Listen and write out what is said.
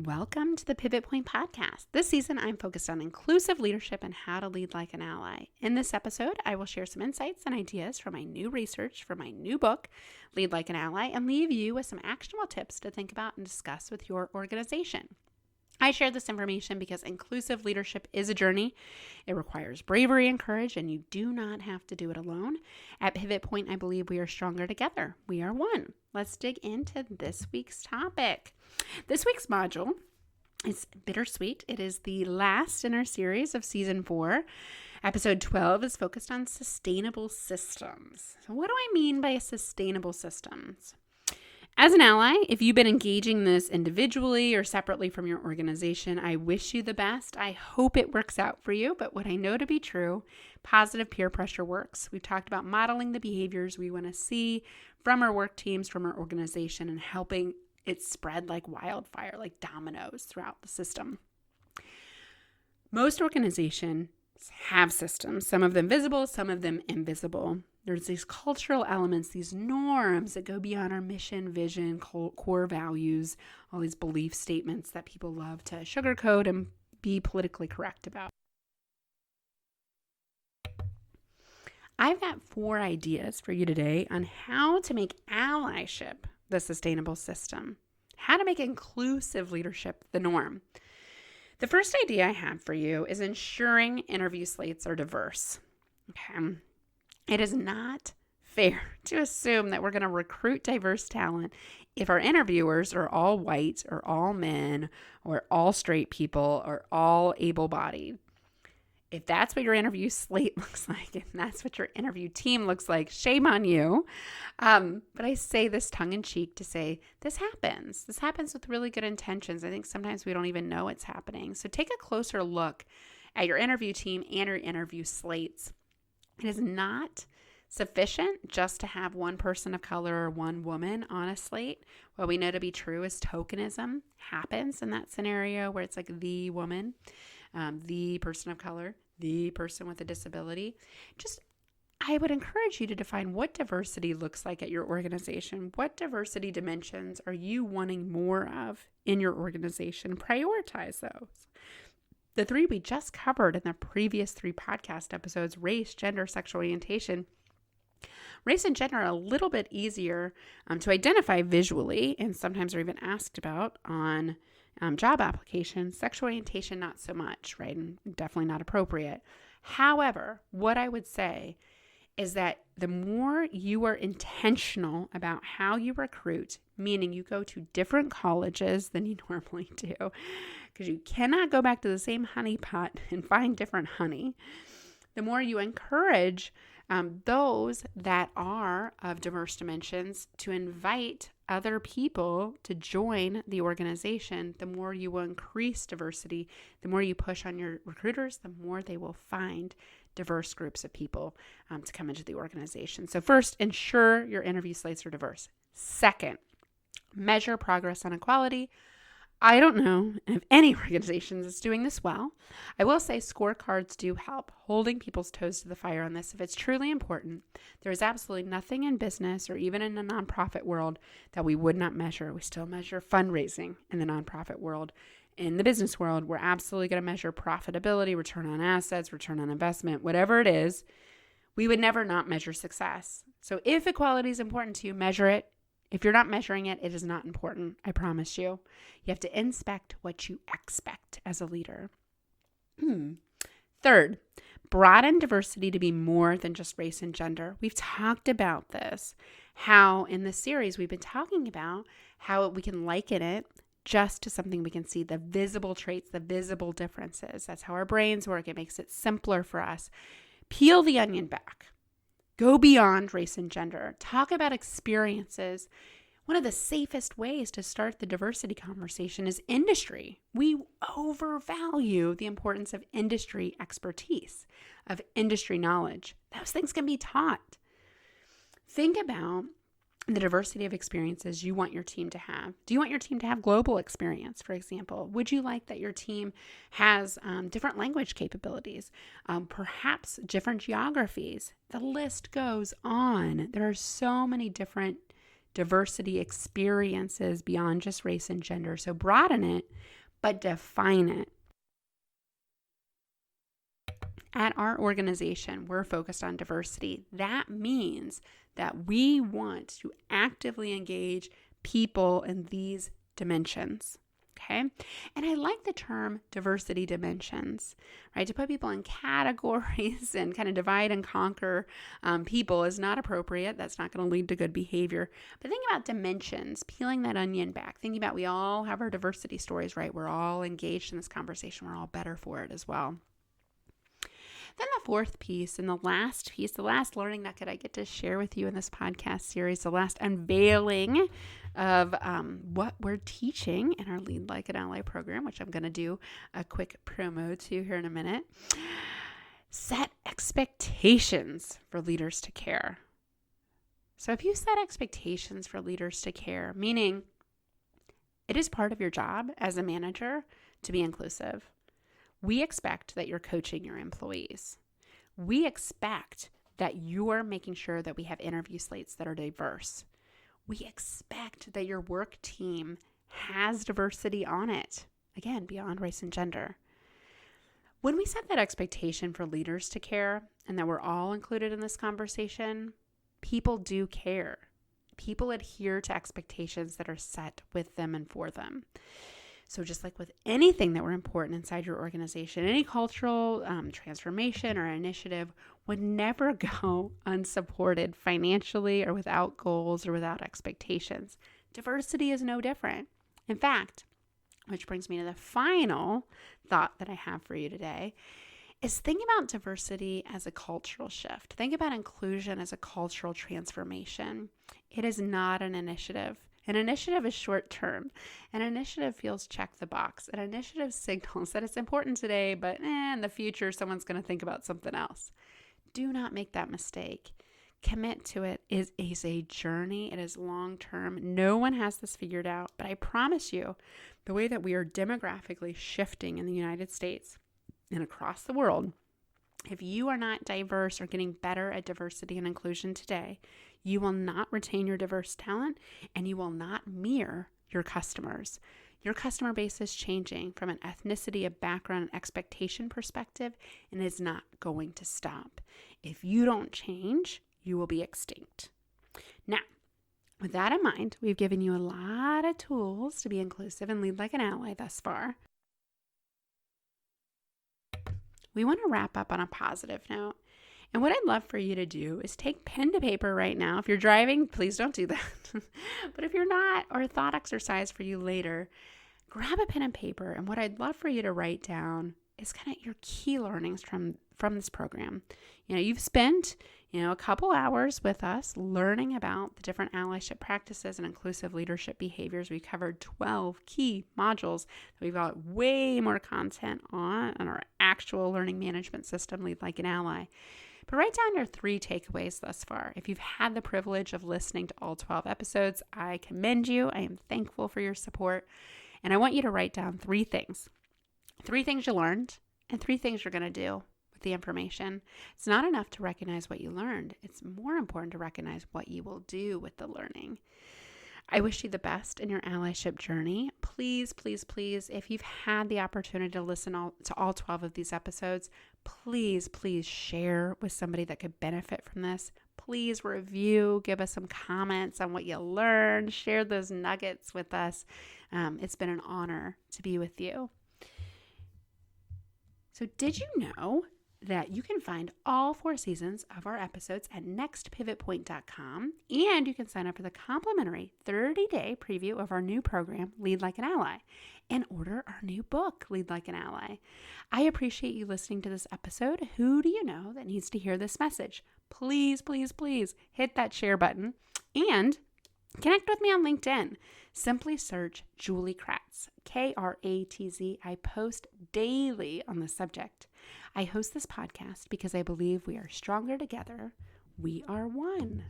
Welcome to the Pivot Point Podcast. This season, I'm focused on inclusive leadership and how to lead like an ally. In this episode, I will share some insights and ideas from my new research for my new book, Lead Like an Ally, and leave you with some actionable tips to think about and discuss with your organization. I share this information because inclusive leadership is a journey. It requires bravery and courage, and you do not have to do it alone. At Pivot Point, I believe we are stronger together. We are one. Let's dig into this week's topic. This week's module is bittersweet. It is the last in our series of season 4. Episode 12 is focused on sustainable systems. So what do I mean by sustainable systems? As an ally, if you've been engaging this individually or separately from your organization, I wish you the best. I hope it works out for you. But what I know to be true, positive peer pressure works. We've talked about modeling the behaviors we want to see from our work teams, from our organization, and helping it spread like wildfire, like dominoes throughout the system. Most organizations have systems, some of them visible, some of them invisible. There's these cultural elements, these norms that go beyond our mission, vision, core values, all these belief statements that people love to sugarcoat and be politically correct about. I've got 4 ideas for you today on how to make allyship the sustainable system, how to make inclusive leadership the norm. The first idea I have for you is ensuring interview slates are diverse. Okay. It is not fair to assume that we're going to recruit diverse talent if our interviewers are all white or all men or all straight people or all able-bodied. If that's what your interview slate looks like, and that's what your interview team looks like, shame on you. But I say this tongue-in-cheek to say this happens. This happens with really good intentions. I think sometimes we don't even know it's happening. So take a closer look at your interview team and your interview slates. It is not sufficient just to have one person of color or one woman on a slate. What we know to be true is tokenism happens in that scenario where it's like the woman, the person of color, the person with a disability. I would encourage you to define what diversity looks like at your organization. What diversity dimensions are you wanting more of in your organization? Prioritize those. The 3 we just covered in the previous 3 podcast episodes, race, gender, sexual orientation. Race and gender are a little bit easier to identify visually, and sometimes are even asked about on job applications. Sexual orientation, not so much, right? And definitely not appropriate. However, what I would say is that the more you are intentional about how you recruit, meaning you go to different colleges than you normally do, because you cannot go back to the same honey pot and find different honey, the more you encourage those that are of diverse dimensions to invite other people to join the organization, the more you will increase diversity, the more you push on your recruiters, the more they will find diverse groups of people to come into the organization. So first, ensure your interview slates are diverse. Second, measure progress on equality. I don't know if any organization is doing this well. I will say scorecards do help, holding people's toes to the fire on this. If it's truly important, there is absolutely nothing in business or even in the nonprofit world that we would not measure. We still measure fundraising in the nonprofit world. In the business world, we're absolutely going to measure profitability, return on assets, return on investment, whatever it is. We would never not measure success. So if equality is important to you, measure it. If you're not measuring it, it is not important. I promise you. You have to inspect what you expect as a leader. Third, broaden diversity to be more than just race and gender. We've talked about this, how in this series we've been talking about how we can liken it just to something we can see, the visible traits, the visible differences. That's how our brains work. It makes it simpler for us. Peel the onion back. Go beyond race and gender. Talk about experiences. One of the safest ways to start the diversity conversation is industry. We overvalue the importance of industry expertise, of industry knowledge. Those things can be taught. Think about the diversity of experiences you want your team to have. Do you want your team to have global experience, for example? Would you like that your team has different language capabilities, perhaps different geographies? The list goes on. There are so many different diversity experiences beyond just race and gender. So broaden it, but define it. At our organization, we're focused on diversity. That means that we want to actively engage people in these dimensions. Okay. And I like the term diversity dimensions, right? To put people in categories and kind of divide and conquer people is not appropriate. That's not going to lead to good behavior. But think about dimensions, peeling that onion back. Thinking about we all have our diversity stories, right? We're all engaged in this conversation. We're all better for it as well. Then the fourth piece and the last piece, the last learning nugget I get to share with you in this podcast series, the last unveiling of what we're teaching in our Lead Like an Ally program, which I'm going to do a quick promo to here in a minute. Set expectations for leaders to care. So if you set expectations for leaders to care, meaning it is part of your job as a manager to be inclusive. We expect that you're coaching your employees. We expect that you're making sure that we have interview slates that are diverse. We expect that your work team has diversity on it, again, beyond race and gender. When we set that expectation for leaders to care and that we're all included in this conversation, people do care. People adhere to expectations that are set with them and for them. So just like with anything that were important inside your organization, any cultural transformation or initiative would never go unsupported financially or without goals or without expectations. Diversity is no different. In fact, which brings me to the final thought that I have for you today, is think about diversity as a cultural shift. Think about inclusion as a cultural transformation. It is not an initiative. An initiative is short term. An initiative feels check the box. An initiative signals that it's important today, but in the future, someone's going to think about something else. Do not make that mistake. Commit to it. It is a journey. It is long term. No one has this figured out, but I promise you, the way that we are demographically shifting in the United States and across the world, if you are not diverse or getting better at diversity and inclusion today, you will not retain your diverse talent and you will not mirror your customers. Your customer base is changing from an ethnicity, a background, and expectation perspective, and is not going to stop. If you don't change, you will be extinct. Now, with that in mind, we've given you a lot of tools to be inclusive and lead like an ally thus far. We want to wrap up on a positive note. And what I'd love for you to do is take pen to paper right now. If you're driving, please don't do that. But if you're not, or a thought exercise for you later, grab a pen and paper. And what I'd love for you to write down is kind of your key learnings from this program. You've spent, a couple hours with us learning about the different allyship practices and inclusive leadership behaviors. We covered 12 key modules that we've got way more content on our actual learning management system, Lead Like an Ally. But write down your 3 takeaways thus far. If you've had the privilege of listening to all 12 episodes, I commend you. I am thankful for your support. And I want you to write down 3 things. 3 things you learned and 3 things you're going to do with the information. It's not enough to recognize what you learned. It's more important to recognize what you will do with the learning. I wish you the best in your allyship journey. Please, please, please, if you've had the opportunity to listen to all 12 of these episodes, please, please share with somebody that could benefit from this. Please review, give us some comments on what you learned, share those nuggets with us. It's been an honor to be with you. So did you know that you can find all 4 seasons of our episodes at nextpivotpoint.com, and you can sign up for the complimentary 30-day preview of our new program, Lead Like an Ally, and order our new book, Lead Like an Ally. I appreciate you listening to this episode. Who do you know that needs to hear this message? Please, please, please hit that share button and connect with me on LinkedIn. Simply search Julie Kratz, Kratz. I post daily on the subject. I host this podcast because I believe we are stronger together. We are one.